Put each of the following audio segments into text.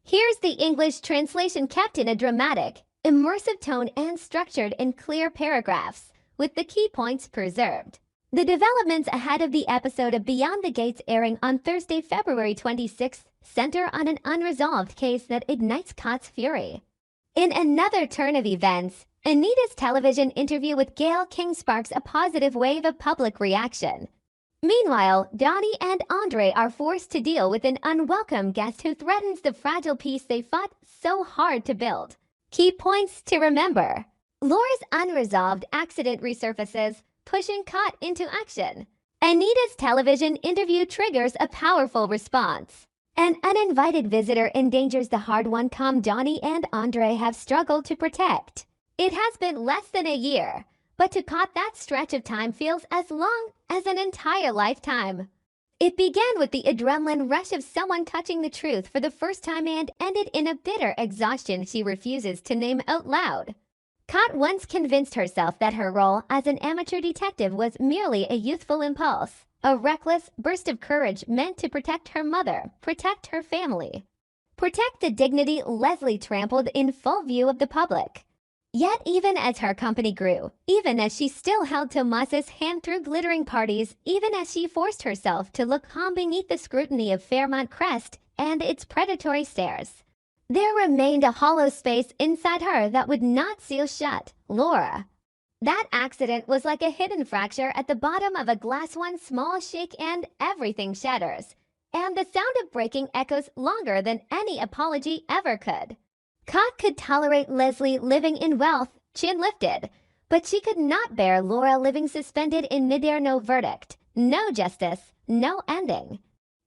Here's the English translation kept in a dramatic, immersive tone and structured in clear paragraphs, with the key points preserved. The developments ahead of the episode of Beyond the Gates airing on Thursday, February 26th, center on an unresolved case that ignites Scott's fury. In another turn of events, Anita's television interview with Gayle King sparks a positive wave of public reaction. Meanwhile, Donnie and Andre are forced to deal with an unwelcome guest who threatens the fragile peace they fought so hard to build. Key points to remember. Laura's unresolved accident resurfaces, pushing Scott into action. Anita's television interview triggers a powerful response. An uninvited visitor endangers the hard-won calm Donnie and Andre have struggled to protect. It has been less than a year, but to Scott that stretch of time feels as long as an entire lifetime. It began with the adrenaline rush of someone touching the truth for the first time and ended in a bitter exhaustion she refuses to name out loud. Scott once convinced herself that her role as an amateur detective was merely a youthful impulse, a reckless burst of courage meant to protect her mother, protect her family, protect the dignity Leslie trampled in full view of the public. Yet even as her company grew, even as she still held Tomas's hand through glittering parties, even as she forced herself to look calm beneath the scrutiny of Fairmont Crest and its predatory stares, there remained a hollow space inside her that would not seal shut. Laura. That accident was like a hidden fracture at the bottom of a glass. One small shake and everything shatters, and the sound of breaking echoes longer than any apology ever could. Scott could tolerate Leslie living in wealth, chin lifted, but she could not bear Laura living suspended in midair. No verdict, no justice, no ending.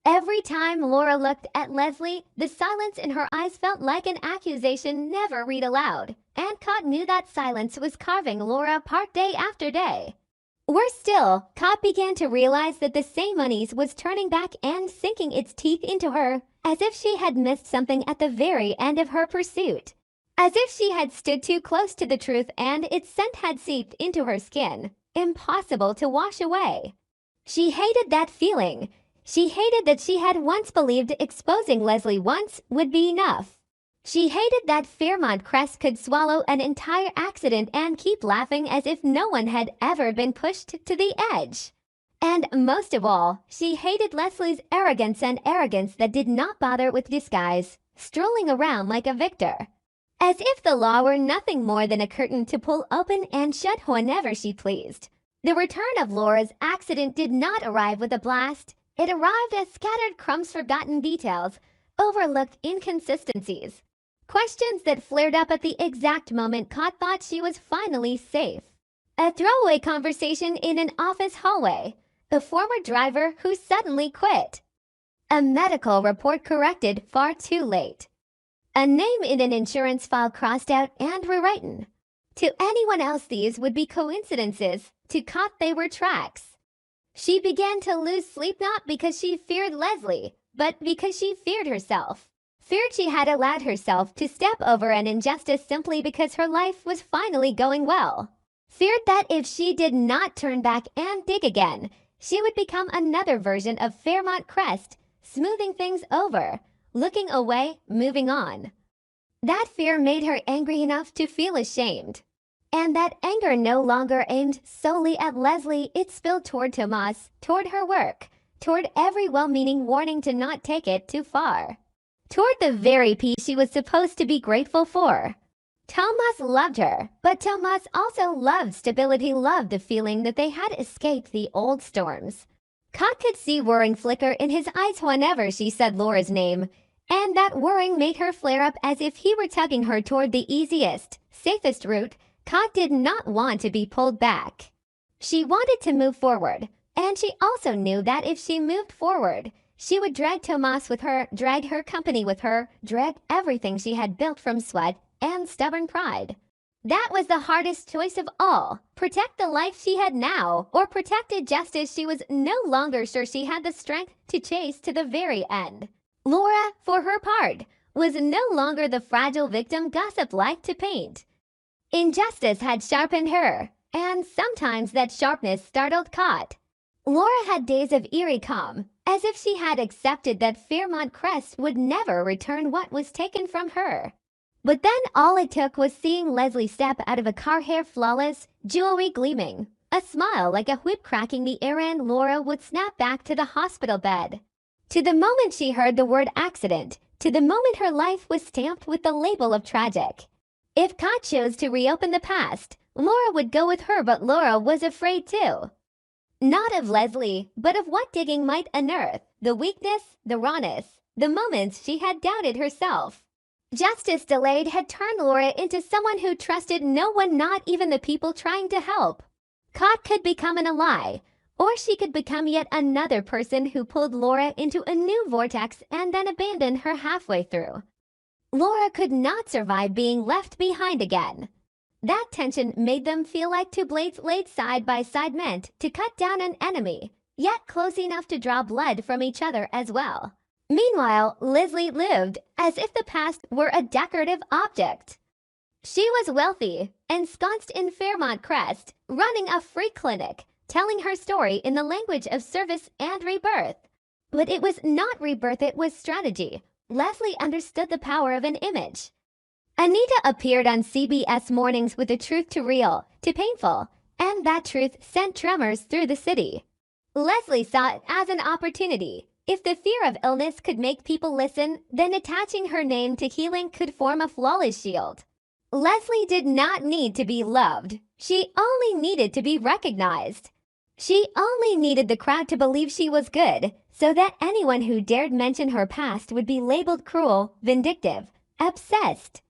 Every time Laura looked at Leslie, the silence in her eyes felt like an accusation never read aloud, and Scott knew that silence was carving Laura apart day after day. Worse still, Scott began to realize that the same unease was turning back and sinking its teeth into her, as if she had missed something at the very end of her pursuit. As if she had stood too close to the truth and its scent had seeped into her skin, impossible to wash away. She hated that feeling. She hated that she had once believed exposing Leslie once would be enough. She hated that Fairmont Crest could swallow an entire accident and keep laughing as if no one had ever been pushed to the edge. And most of all, she hated Leslie's arrogance, an arrogance that did not bother with disguise, strolling around like a victor, as if the law were nothing more than a curtain to pull open and shut whenever she pleased. The return of Laura's accident did not arrive with a blast. It arrived as scattered crumbs, forgotten details, overlooked inconsistencies, questions that flared up at the exact moment Scott thought she was finally safe. A throwaway conversation in an office hallway. A former driver who suddenly quit. A medical report corrected far too late. A name in an insurance file crossed out and rewritten. To anyone else these would be coincidences, to Scott they were tracks. She began to lose sleep not because she feared Leslie, but because she feared herself. Feared she had allowed herself to step over an injustice simply because her life was finally going well. Feared that if she did not turn back and dig again, she would become another version of Fairmont Crest, smoothing things over, looking away, moving on. That fear made her angry enough to feel ashamed. And that anger no longer aimed solely at Leslie. It spilled toward Tomas, toward her work, toward every well-meaning warning to not take it too far, toward the very peace she was supposed to be grateful for. Tomas loved her, but Tomas also loved stability, loved the feeling that they had escaped the old storms. Scott could see worrying flicker in his eyes whenever she said Laura's name, and that worrying made her flare up as if he were tugging her toward the easiest, safest route. Scott did not want to be pulled back. She wanted to move forward, and she also knew that if she moved forward, she would drag Tomas with her, drag her company with her, drag everything she had built from sweat and stubborn pride. That was the hardest choice of all. Protect the life she had now, or protect a justice she was no longer sure she had the strength to chase to the very end. Laura, for her part, was no longer the fragile victim gossip liked to paint. Injustice had sharpened her, and sometimes that sharpness startled Scott. Laura had days of eerie calm, as if she had accepted that Fairmont Crest would never return what was taken from her. But then all it took was seeing Leslie step out of a car, hair flawless, jewelry gleaming, a smile like a whip cracking the air, and Laura would snap back to the hospital bed. To the moment she heard the word accident, to the moment her life was stamped with the label of tragic. If Kat chose to reopen the past, Laura would go with her, but Laura was afraid too. Not of Leslie, but of what digging might unearth, the weakness, the rawness, the moments she had doubted herself. Justice delayed had turned Laura into someone who trusted no one, not even the people trying to help. Kat could become an ally, or she could become yet another person who pulled Laura into a new vortex and then abandoned her halfway through. Laura could not survive being left behind again. That tension made them feel like two blades laid side by side, meant to cut down an enemy, yet close enough to draw blood from each other as well. Meanwhile, Leslie lived as if the past were a decorative object. She was wealthy, ensconced in Fairmont Crest, running a free clinic, telling her story in the language of service and rebirth. But it was not rebirth, it was strategy. Leslie understood the power of an image. Anita appeared on CBS mornings with the truth too real, too painful, and that truth sent tremors through the city. Leslie saw it as an opportunity. If the fear of illness could make people listen, then attaching her name to healing could form a flawless shield. Leslie did not need to be loved. She only needed to be recognized. She only needed the crowd to believe she was good, so that anyone who dared mention her past would be labeled cruel, vindictive, obsessed.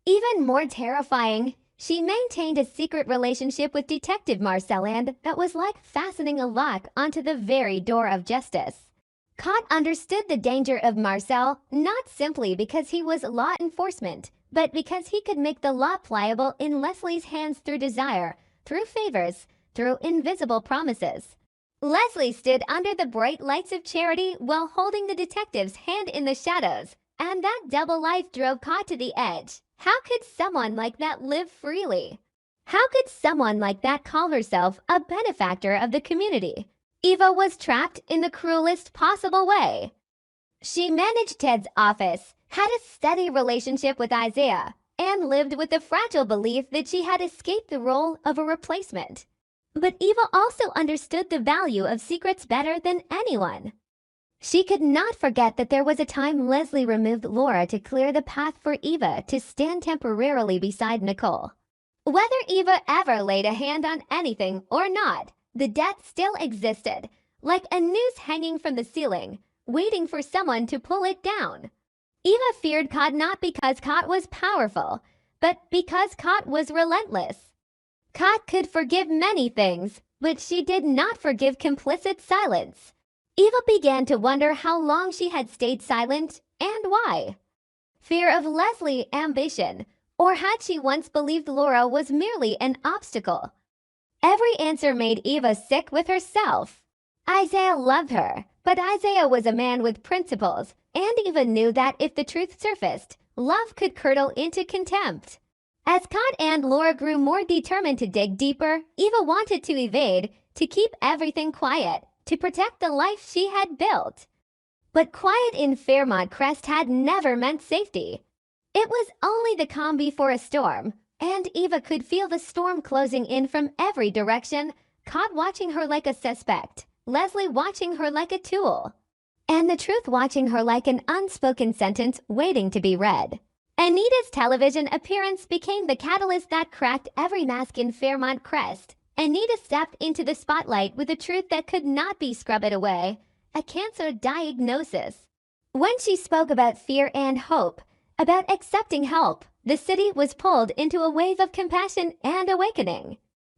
Even more terrifying, she maintained a secret relationship with Detective Marcel, and that was like fastening a lock onto the very door of justice. Kat understood the danger of Marcel, not simply because he was law enforcement, but because he could make the law pliable in Leslie's hands through desire, through favors, through invisible promises. Leslie stood under the bright lights of charity while holding the detective's hand in the shadows, and that double life drove Kat to the edge. How could someone like that live freely? How could someone like that call herself a benefactor of the community? Eva was trapped in the cruelest possible way. She managed Ted's office, had a steady relationship with Isaiah, and lived with the fragile belief that she had escaped the role of a replacement. But Eva also understood the value of secrets better than anyone. She could not forget that there was a time Leslie removed Laura to clear the path for Eva to stand temporarily beside Nicole. Whether Eva ever laid a hand on anything or not, the debt still existed, like a noose hanging from the ceiling, waiting for someone to pull it down. Eva feared Kat not because Kat was powerful, but because Kat was relentless. Kat could forgive many things, but she did not forgive complicit silence. Eva began to wonder how long she had stayed silent and why. Fear of Leslie, ambition, or had she once believed Laura was merely an obstacle? Every answer made Eva sick with herself. Isaiah loved her, but Isaiah was a man with principles, and Eva knew that if the truth surfaced, love could curdle into contempt. As Kat and Laura grew more determined to dig deeper, Eva wanted to evade, to keep everything quiet, to protect the life she had built. But quiet in Fairmont Crest had never meant safety. It was only the calm before a storm, and Eva could feel the storm closing in from every direction, Kat watching her like a suspect, Leslie watching her like a tool, and the truth watching her like an unspoken sentence waiting to be read. Anita's television appearance became the catalyst that cracked every mask in Fairmont Crest. Anita stepped into the spotlight with a truth that could not be scrubbed away, a cancer diagnosis. When she spoke about fear and hope, about accepting help, the city was pulled into a wave of compassion and awakening.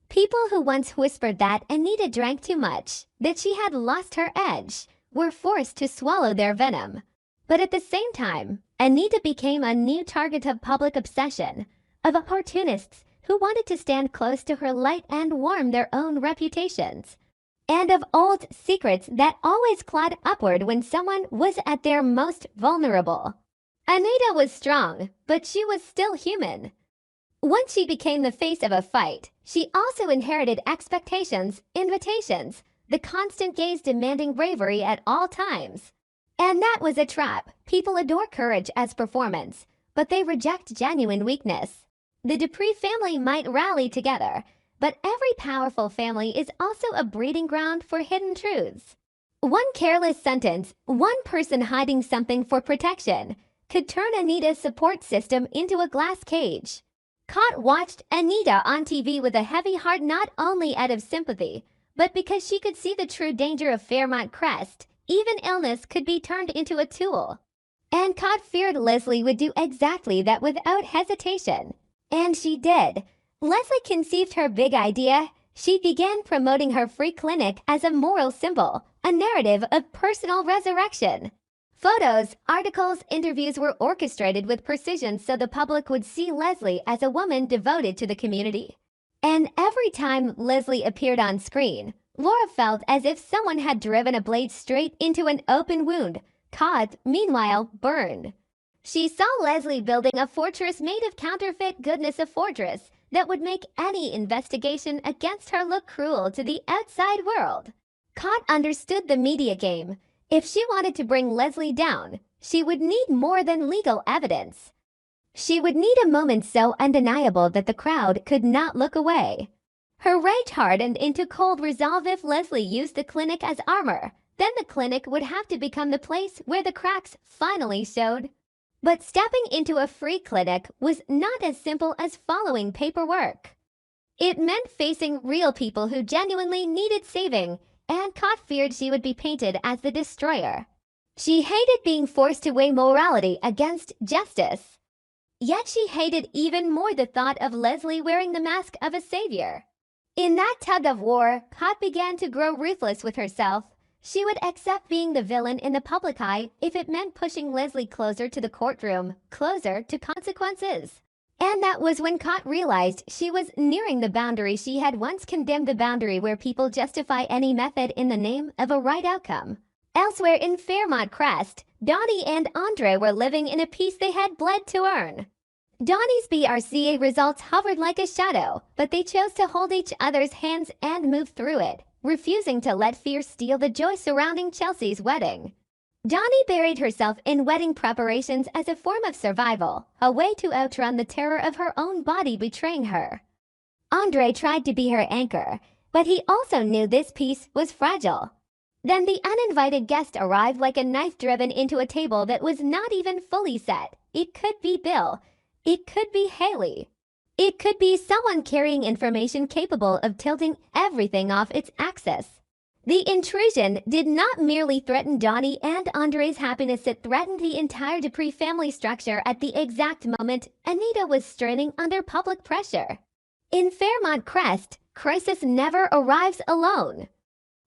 People who once whispered that Anita drank too much, that she had lost her edge, were forced to swallow their venom. But at the same time, Anita became a new target of public obsession, of opportunists who wanted to stand close to her light and warm their own reputations, and of old secrets that always clawed upward when someone was at their most vulnerable. Anita was strong, but she was still human. Once she became the face of a fight, she also inherited expectations, invitations, the constant gaze demanding bravery at all times. And that was a trap. People adore courage as performance, but they reject genuine weakness. The Dupree family might rally together, but every powerful family is also a breeding ground for hidden truths. One careless sentence, one person hiding something for protection, could turn Anita's support system into a glass cage. Caught watched Anita on TV with a heavy heart not only out of sympathy, but because she could see the true danger of Fairmont Crest. Even illness could be turned into a tool. And Cott feared Leslie would do exactly that without hesitation. And she did. Leslie conceived her big idea. She began promoting her free clinic as a moral symbol, a narrative of personal resurrection. Photos, articles, interviews were orchestrated with precision so the public would see Leslie as a woman devoted to the community. And every time Leslie appeared on screen, Laura felt as if someone had driven a blade straight into an open wound. Cott, meanwhile, burned. She saw Leslie building a fortress made of counterfeit goodness, a fortress that would make any investigation against her look cruel to the outside world. Cott understood the media game. If she wanted to bring Leslie down, she would need more than legal evidence. She would need a moment so undeniable that the crowd could not look away. Her rage hardened into cold resolve. If Leslie used the clinic as armor, then the clinic would have to become the place where the cracks finally showed. But stepping into a free clinic was not as simple as following paperwork. It meant facing real people who genuinely needed saving, and Cott feared she would be painted as the destroyer. She hated being forced to weigh morality against justice. Yet she hated even more the thought of Leslie wearing the mask of a savior. In that tug of war, Cott began to grow ruthless with herself. She would accept being the villain in the public eye if it meant pushing Leslie closer to the courtroom, closer to consequences. And that was when Cott realized she was nearing the boundary she had once condemned, the boundary where people justify any method in the name of a right outcome. Elsewhere in Fairmont Crest, Donnie and Andre were living in a peace they had bled to earn. Donnie's BRCA results hovered like a shadow, but they chose to hold each other's hands and move through it, refusing to let fear steal the joy surrounding Chelsea's wedding. Donnie buried herself in wedding preparations as a form of survival, a way to outrun the terror of her own body betraying her. Andre tried to be her anchor, but he also knew this peace was fragile. Then the uninvited guest arrived like a knife driven into a table that was not even fully set. It could be Bill. It could be Haley. It could be someone carrying information capable of tilting everything off its axis. The intrusion did not merely threaten Donnie and Andre's happiness, it threatened the entire Dupree family structure at the exact moment Anita was straining under public pressure. In Fairmont Crest, crisis never arrives alone.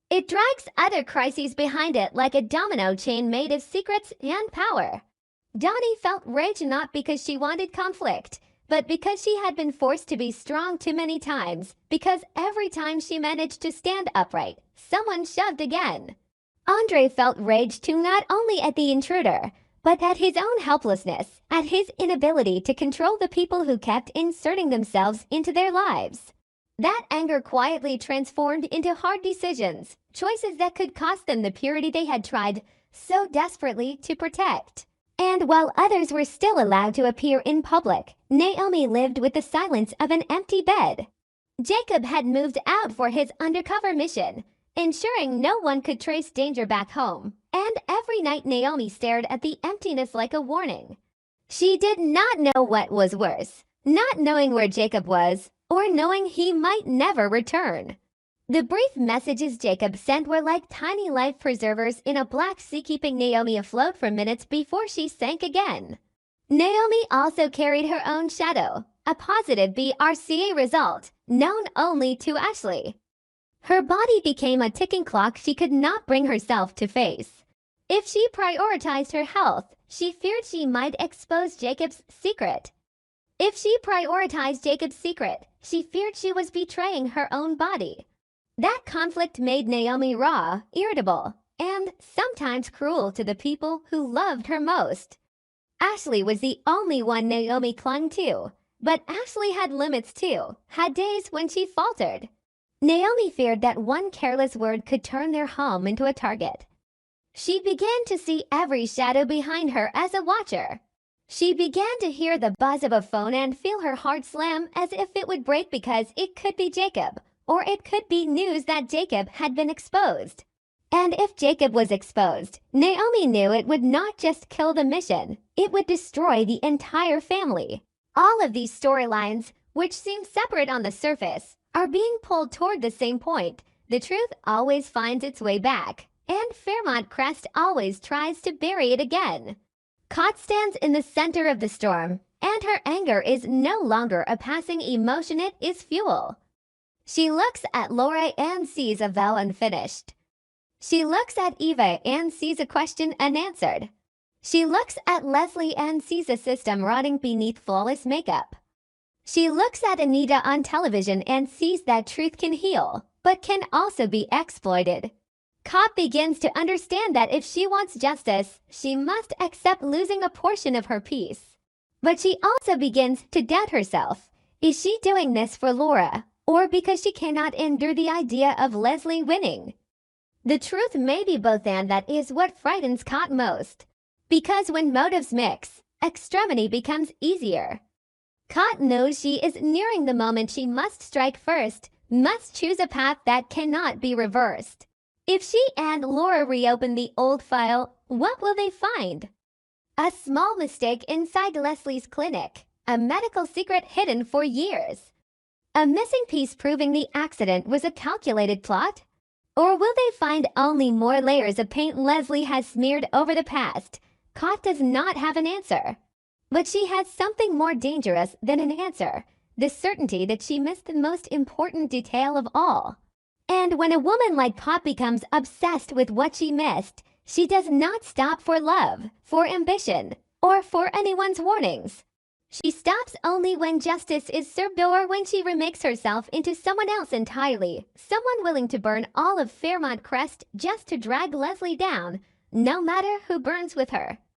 It drags other crises behind it like a domino chain made of secrets and power. Donnie felt rage not because she wanted conflict, but because she had been forced to be strong too many times, because every time she managed to stand upright, someone shoved again. Andre felt rage too, not only at the intruder, but at his own helplessness, at his inability to control the people who kept inserting themselves into their lives. That anger quietly transformed into hard decisions, choices that could cost them the purity they had tried so desperately to protect. And while others were still allowed to appear in public, Naomi lived with the silence of an empty bed. Jacob had moved out for his undercover mission, ensuring no one could trace danger back home, and every night Naomi stared at the emptiness like a warning. She did not know what was worse, not knowing where Jacob was, or knowing he might never return. The brief messages Jacob sent were like tiny life preservers in a black sea, keeping Naomi afloat for minutes before she sank again. Naomi also carried her own shadow, a positive BRCA result, known only to Ashley. Her body became a ticking clock she could not bring herself to face. If she prioritized her health, she feared she might expose Jacob's secret. If she prioritized Jacob's secret, she feared she was betraying her own body. That conflict made Naomi raw, irritable, and sometimes cruel to the people who loved her most. Ashley was the only one Naomi clung to, but Ashley had limits too, had days when she faltered. Naomi feared that one careless word could turn their home into a target. She began to see every shadow behind her as a watcher. She began to hear the buzz of a phone and feel her heart slam as if it would break because it could be Jacob, or it could be news that Jacob had been exposed. And if Jacob was exposed, Naomi knew it would not just kill the mission, it would destroy the entire family. All of these storylines, which seem separate on the surface, are being pulled toward the same point. The truth always finds its way back, and Fairmont Crest always tries to bury it again. Cot stands in the center of the storm, and her anger is no longer a passing emotion, it is fuel. She looks at Laura and sees a vow unfinished. She looks at Eva and sees a question unanswered. She looks at Leslie and sees a system rotting beneath flawless makeup. She looks at Anita on television and sees that truth can heal, but can also be exploited. Cop begins to understand that if she wants justice, she must accept losing a portion of her peace. But she also begins to doubt herself. Is she doing this for Laura, or because she cannot endure the idea of Leslie winning? The truth may be both, and that is what frightens Cot most. Because when motives mix, extremity becomes easier. Cot knows she is nearing the moment she must strike first, must choose a path that cannot be reversed. If she and Laura reopen the old file, what will they find? A small mistake inside Leslie's clinic, a medical secret hidden for years. A missing piece proving the accident was a calculated plot? Or will they find only more layers of paint Leslie has smeared over the past? Cot does not have an answer. But she has something more dangerous than an answer, the certainty that she missed the most important detail of all. And when a woman like Cot becomes obsessed with what she missed, she does not stop for love, for ambition, or for anyone's warnings. She stops only when justice is served, or when she remakes herself into someone else entirely, someone willing to burn all of Fairmont Crest just to drag Leslie down, no matter who burns with her.